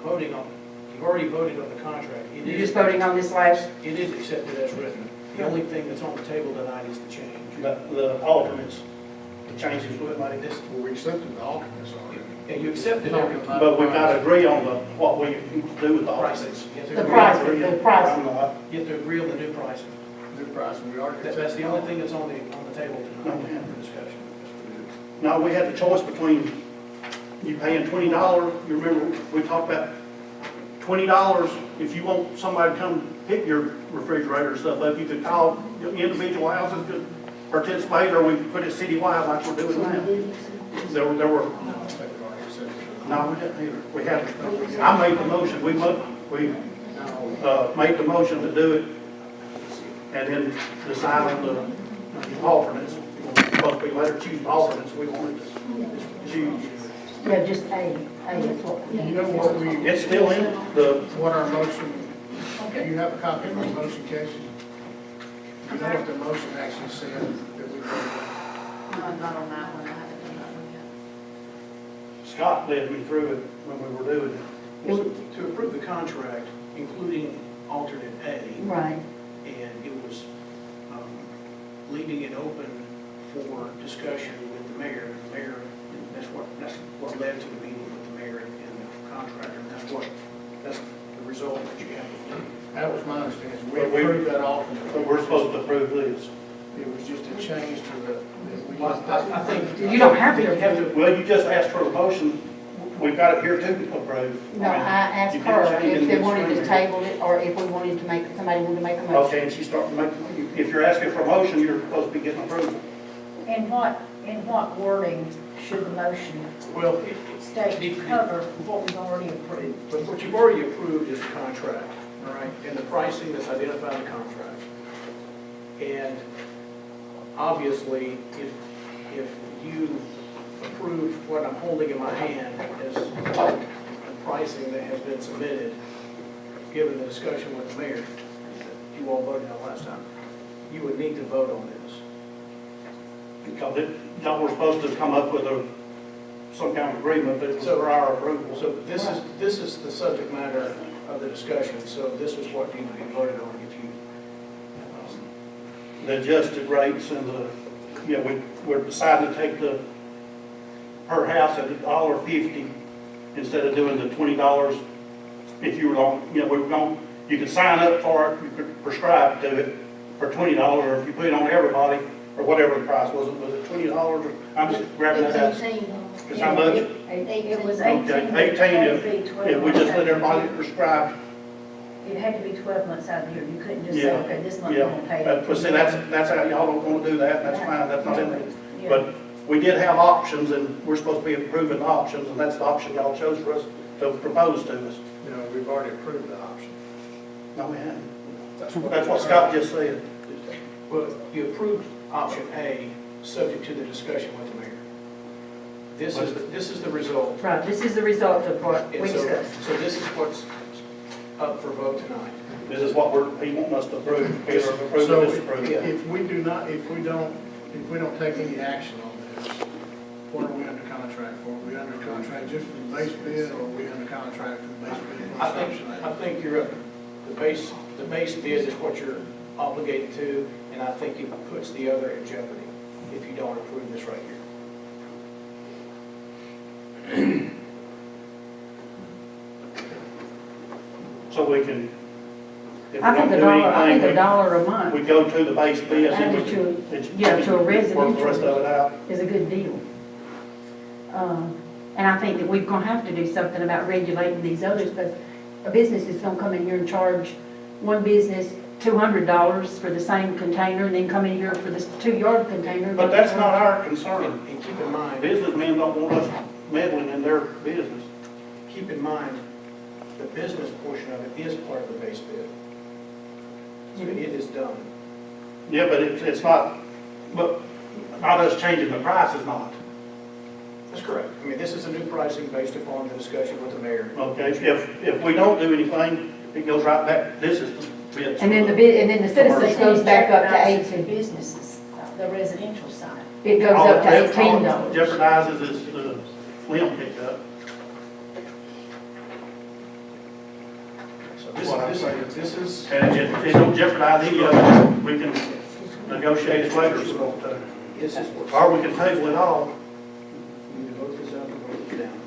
voting on, you've already voted on the contract. It You're is- just voting on this last, It is accepted as written. The only thing that's on the table tonight is the change. The alternates, the changes we made. This, Well, we accepted the alternates already. yeah, you accepted everything. But we've got to agree on what we do with the Prices. alternates. You have to the agree- price. You have to agree on the new pricing. New price, and we already accepted. That's the only thing that's on the table tonight for discussion. No, we had the choice between you paying $20, you remember, we talked about $20, if you want somebody to come pick your refrigerator and stuff up, you could call individual houses to participate, or we could put it citywide like we're doing now. There were, No, I think we already accepted it. no, we didn't either. We haven't. I made the motion, we made the motion to do it, and then decide on the alternates. Supposed to be let her choose the alternates, we wanted to choose. yeah, just A is what. You know what we, It's still in the, what our motion, do you have a copy of our motion, Casey? You know what the motion actually said that we voted on? Not on that one, I haven't done that one yet. Scott led me through it when we were doing it. To approve the contract, including alternate A, Right, and it was leaving it open for discussion with the mayor. The mayor, that's what led to the meeting with the mayor and the contractor, and that's the result that you have before you. That was my understanding. We But we- approved that alternate. But we're supposed to approve this. It was just a change to the, that we Well, I think. You don't have to. You have to. Well, you just asked for a motion. We've got it here to approve. no, I asked You can her change if it they in wanted to midstream. table it, or if we wanted to make, somebody wanted to make a motion. Okay, and she's starting to make, if you're asking for a motion, you're supposed to be getting approval. In what wording should the motion Well, state cover what we've already approved? but what you've already approved is the contract, all right, and the pricing that's identified in the contract. And obviously, if you approve what I'm holding in my hand as the pricing that has been submitted, given the discussion with the mayor that you all voted on last time, you would need to vote on this. Because y'all were supposed to come up with some kind of agreement, but it was for our approval. So this is the subject matter of the discussion, so this is what needs to be voted on if you, The adjusted rates and we're deciding to take the per house at $1.50 instead of doing the $20. If you were on, you could sign up for it, you could prescribe to it for $20, or if you put it on everybody, or whatever the price was it $20? Or I'm just grabbing that out. It's how much? It was Okay, 18 if we just let everybody prescribe. It had to be 12 months out of the year. You couldn't just say, Yeah, okay, this month I'm gonna pay it. But see, that's how y'all don't want to do that, that's fine, that's not in there. Yeah. But we did have options, and we're supposed to be approving the options, and that's the option y'all chose for us to propose to us. You know, we've already approved the option. No, we haven't. That's what Scott just said. well, you approved option A, subject to the discussion with the mayor. This is the result. Right, this is the result of what And we so- discussed. So this is what's up for vote tonight. This is what he wants us to approve, either approve So or disapprove. if we don't take any action on this, what are we under contract for? Are we under contract just for the base bid, or are we under contract for the base bid? I think you're up. The base bid is what you're obligated to, and I think it puts the other in jeopardy if you don't approve this right here. So we can, if we I don't think do I think anything, $1 a month we go to the base bid, and Added to we can, yeah, to a work the rest residential of it out. is a good deal. And I think that we're gonna have to do something about regulating these others, because a business is gonna come in here and charge one business $200 for the same container, and then come in here for this 2-yard container. But that's not our concern. And keep in mind, Businessmen don't want us meddling in their business. keep in mind, the business portion of it is part of the base bid. So it is done. Yeah, but it's not, but not us changing the price is not. That's correct. I mean, this is a new pricing based upon the discussion with the mayor. Okay, if we don't do anything, it goes right back, this is the bid. And then the citizens goes back up to Jeopardizes the 18. businesses, the residential side. It goes All up to it $18. jeopardizes is the limb pickup. So this is, And it don't jeopardize any of it. We can negotiate it later, this is what's. or we can table it all. You can vote this up or vote this down.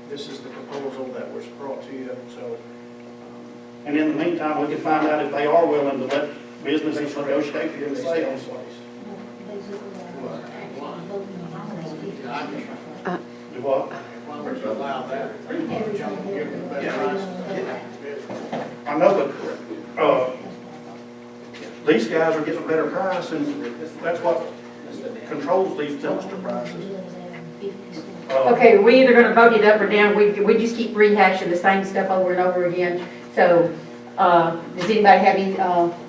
This is the proposal that was brought to you, so. And in the meantime, we can find out if they are willing to let businesses negotiate for themselves. Do what? Why would you allow that? Y'all gonna give them the best price? I know, but, these guys are getting a better price, and that's what controls these dumpster prices. Okay, we either gonna vote it up or down, we just keep rehashing the same stuff over and over again. So, does anybody have any,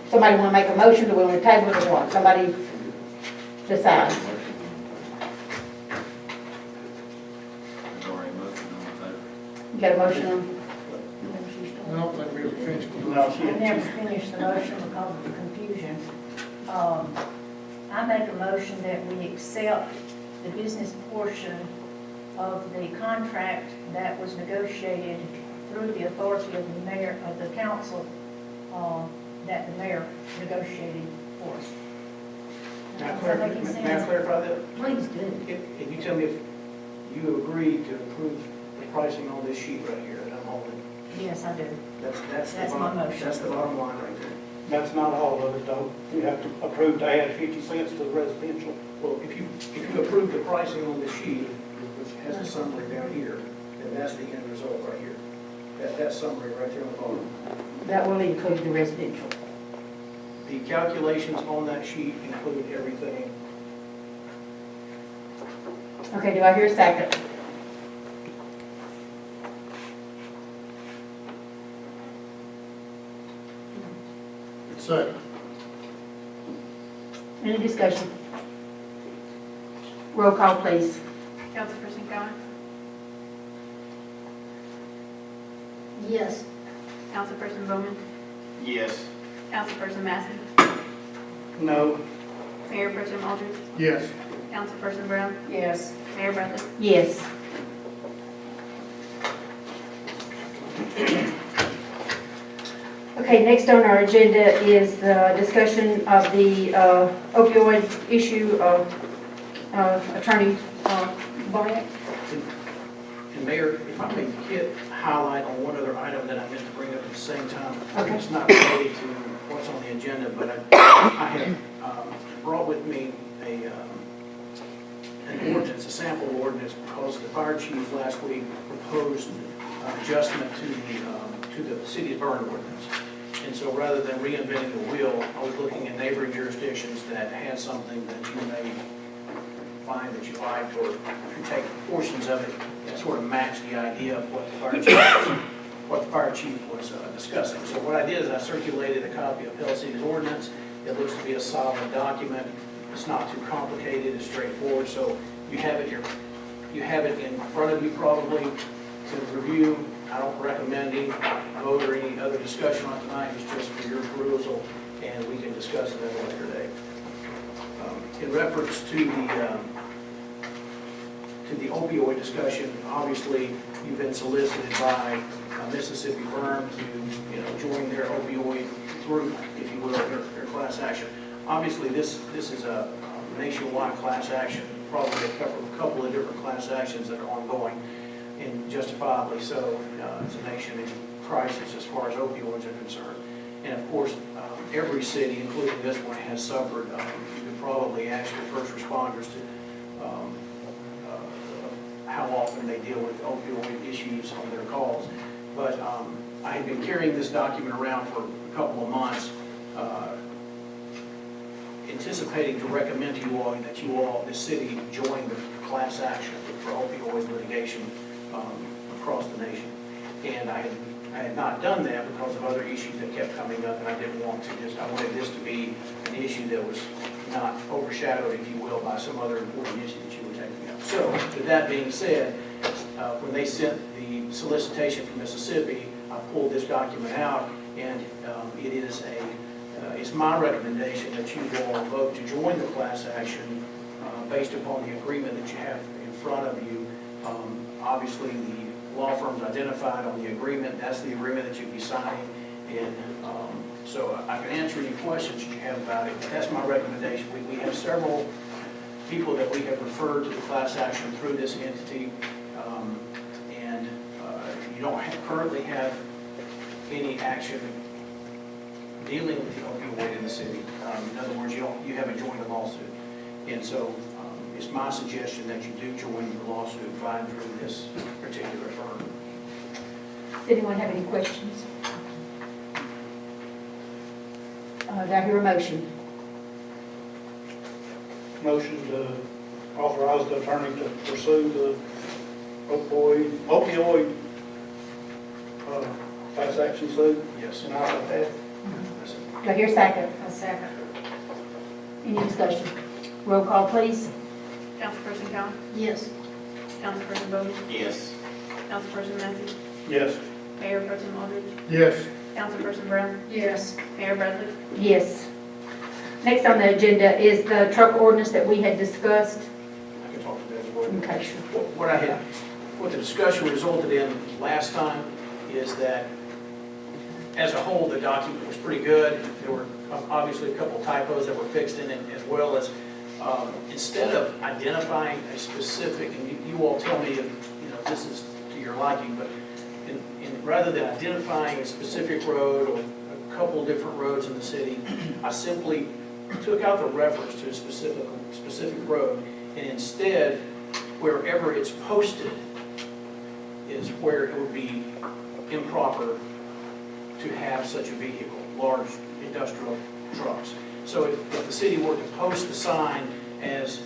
somebody wanna make a motion, do we wanna table it or what? Somebody decide. You got a motion on? I don't think we were finished. No, I never finished the motion because of the confusion. I make a motion that we accept the business portion of the contract that was negotiated through the authority of the mayor, of the council, that the mayor negotiated for us. May I Does that make any sense? clarify that? Please do. Can you tell me if you agree to approve the pricing on this sheet right here that I'm holding? Yes, I do. That's That's my motion. That's the bottom line right there. That's not all of it, though. You have to approve to add 50 cents to the residential. Well, if you approve the pricing on the sheet, which has a summary down here, then that's the end result right here. That summary right there on the bottom. That will include the residential. The calculations on that sheet include everything. Okay, do I hear a second? Second. Any discussion? Roll call, please. Councilperson Cohen? Yes. Councilperson Bowman? Yes. Councilperson Massey? No. Mayor Pro Tem Aldridge? Yes. Councilperson Brown? Yes. Mayor Bradley? Yes. Okay, next on our agenda is the discussion of the opioid issue of Attorney Bryant. And Mayor, if I may hit highlight on one other item that I meant to bring up at the same time. Okay. It's not related to what's on the agenda, but I have brought with me an ordinance, a sample ordinance, because the fire chief last week proposed adjustment to the city of Bern ordinance. And so rather than reinventing the wheel, I was looking at neighboring jurisdictions that had something that you may find that you liked, or if you take portions of it that sort of match the idea of what the fire chief was discussing. So what I did is I circulated a copy of Pell City's ordinance. It looks to be a solid document. It's not too complicated, it's straightforward. So you have it in front of you probably to review. I don't recommend any vote or any other discussion on tonight. It's just for your perusal, and we can discuss it at a later date. In reference to the opioid discussion, obviously you've been solicited by a Mississippi firm to join their opioid group, if you will, their class action. Obviously this is a nationwide class action, probably a couple of different class actions that are ongoing, and justifiably so. It's a nation in crisis as far as opioids are concerned. And of course, every city, including this one, has suffered. You could probably ask your first responders to how often they deal with opioid issues on their calls. But I had been carrying this document around for a couple of months, anticipating to recommend to you all that the city, join the class action for opioid litigation across the nation. And I had not done that because of other issues that kept coming up, and I didn't want to I wanted this to be an issue that was not overshadowed, if you will, by some other important issue that you were taking up. So, with that being said, when they sent the solicitation from Mississippi, I pulled this document out, and it's my recommendation that you all vote to join the class action based upon the agreement that you have in front of you. Obviously, the law firms identified on the agreement, that's the agreement that you'd be signing, and so I can answer any questions that you have about it, but that's my recommendation. We have several people that we have referred to the class action through this entity, and you don't currently have any action dealing with the opioid in the city. In other words, you haven't joined a lawsuit, and so it's my suggestion that you do join the lawsuit by and through this particular firm. Does anyone have any questions? Do I hear a motion? Motion to authorize the attorney to pursue the opioid class action suit. Yes. And I'll that. Do I hear a second? A second. Any discussion? Roll call, please. Councilperson Cohen? Yes. Councilperson Bowman? Yes. Councilperson Massey? Yes. Mayor Pro Tem Aldridge? Yes. Councilperson Brown? Yes. Mayor Bradley? Yes. Next on the agenda is the truck ordinance that we had discussed. I can talk to that as well. Okay, sure. What the discussion resulted in last time is that, as a whole, the document was pretty good. There were obviously a couple typos that were fixed in it, as well as instead of identifying a specific, and you all tell me if this is to your liking, but rather than identifying a specific road or a couple different roads in the city, I simply took out the reference to a specific road, and instead, wherever it's posted is where it would be improper to have such a vehicle, large industrial trucks. So if the city were to post the sign as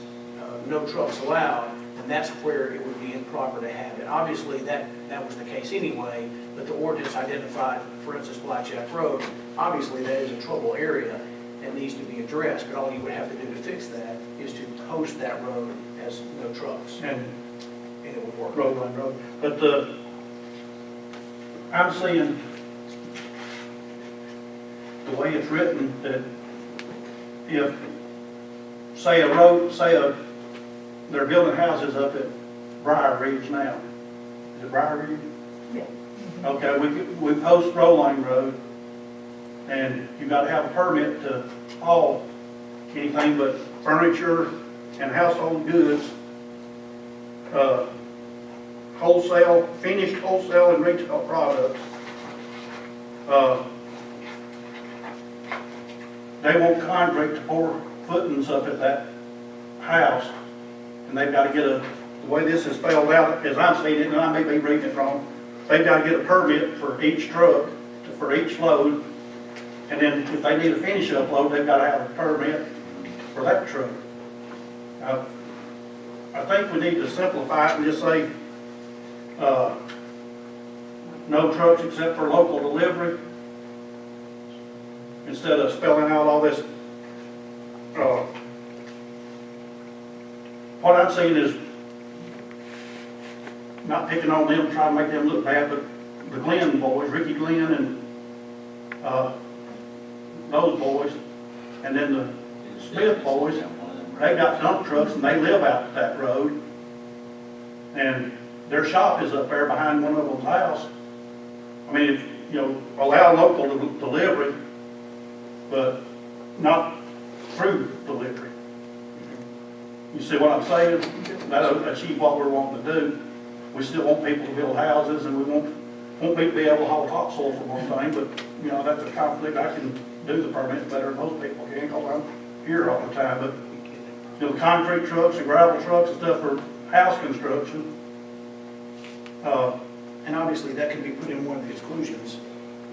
no trucks allowed, then that's where it would be improper to have it. Obviously, that was the case anyway, but the ordinance identified, for instance, Blackjack Road, obviously that is a trouble area and needs to be addressed, but all you would have to do to fix that is to post that road as no trucks, And and it would work. road line road. But I'm seeing the way it's written that if, they're building houses up at Briar Ridge now. Is it Briar Ridge? Yeah. Okay, we post Road Line Road, and you gotta have a permit to haul anything but furniture and household goods, wholesale, finished wholesale and retail products. They want concrete to pour footings up at that house, and they've got to get the way this is spelled out, as I'm seeing it, and I may be reading it wrong, they've got to get a permit for each truck, for each load, and then if they need a finish up load, they've got to have a permit for that truck. I think we need to simplify it and just say, no trucks except for local delivery, instead of spelling out all this. What I'm saying is, not picking on them, trying to make them look bad, but the Glenn boys, Ricky Glenn and those boys, and then the Smith boys, they got dump trucks and they live out that road. And their shop is up there behind one of them's house. I mean, if, allow local delivery, but not through delivery. You see what I'm saying? That'll achieve what we're wanting to do. We still want people to build houses, and we want people to be able to haul topsoil for one thing, but, that's a conflict. I can do the permits better than most people can, because I'm here all the time, but, the concrete trucks and gravel trucks and stuff for house construction. And obviously, that can be put in one of the exclusions.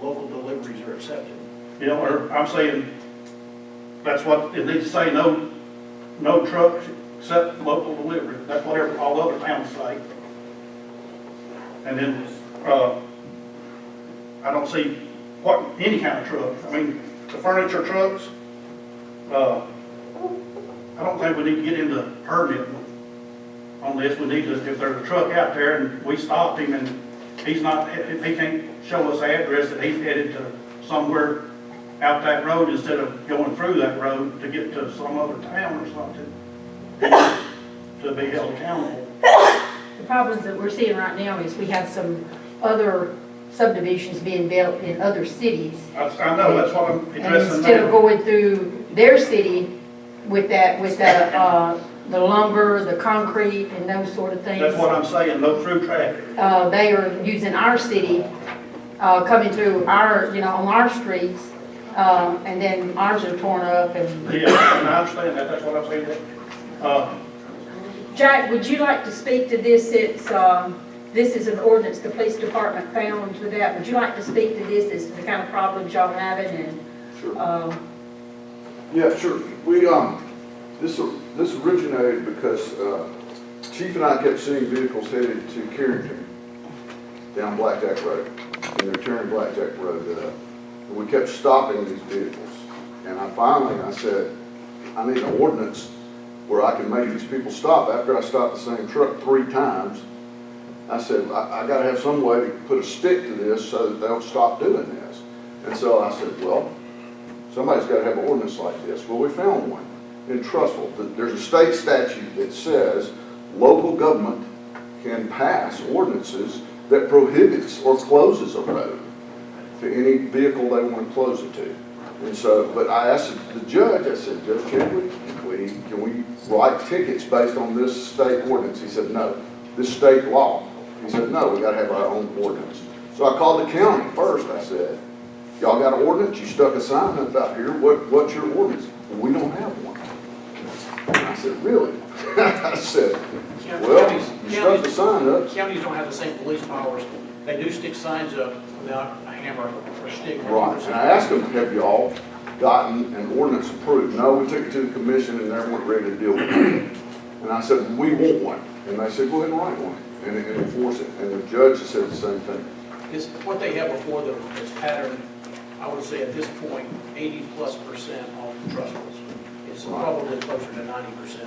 Local deliveries are accepted. Or I'm saying, that's what it needs to say, no trucks except local delivery. That's what all other towns say. And then, I don't see any kind of truck. I mean, the furniture trucks, I don't think we need to get into permitting on this. We need to, if there's a truck out there and we stopped him and if he can't show us the address that he's headed to somewhere out that road instead of going through that road to get to some other town or something, to be held accountable. The problems that we're seeing right now is we have some other subdivisions being built in other cities. I know, that's what I'm And addressing instead of now. going through their city with the lumber, the concrete, and those sort of things. That's what I'm saying, no through traffic. They are using our city, coming through our, on our streets, and then ours are torn up and. Yeah, and I understand that, that's what I'm saying. Jack, would you like to speak to this? This is an ordinance the police department found with that. Would you like to speak to this as the kind of problems y'all having and? Sure. Yeah, sure. We, this originated because Chief and I kept seeing vehicles headed to Carrington down Blackjack Road, and they're tearing Blackjack Road up. And we kept stopping these vehicles. And I said, I need an ordinance where I can make these people stop. After I stopped the same truck 3 times, I said, I gotta have some way to put a stick to this so that they'll stop doing this. And so I said, well, somebody's gotta have an ordinance like this. Well, we found one in Trussville. There's a state statute that says local government can pass ordinances that prohibits or closes a road to any vehicle they want to close it to. And so, but I asked the judge, I said, Judge, can we write tickets based on this state ordinance? He said, no. This state law. He said, no, we gotta have our own ordinance. So I called the county first. I said, y'all got an ordinance? You stuck a sign up out here. What's your ordinance? Well, we don't have one. And I said, really? I said, well, you stuck the sign up. Counties don't have the same police powers. They do stick signs up without a hammer or a stick. Right, and I asked them, have y'all gotten an ordinance approved? No, we took it to the commission and they weren't ready to deal with it. And I said, we want one. And they said, go ahead and write one and enforce it. And the judge said the same thing. This, what they have before them is patterned, I would say at this point, 80+% off the trussels. It's probably closer to 90%.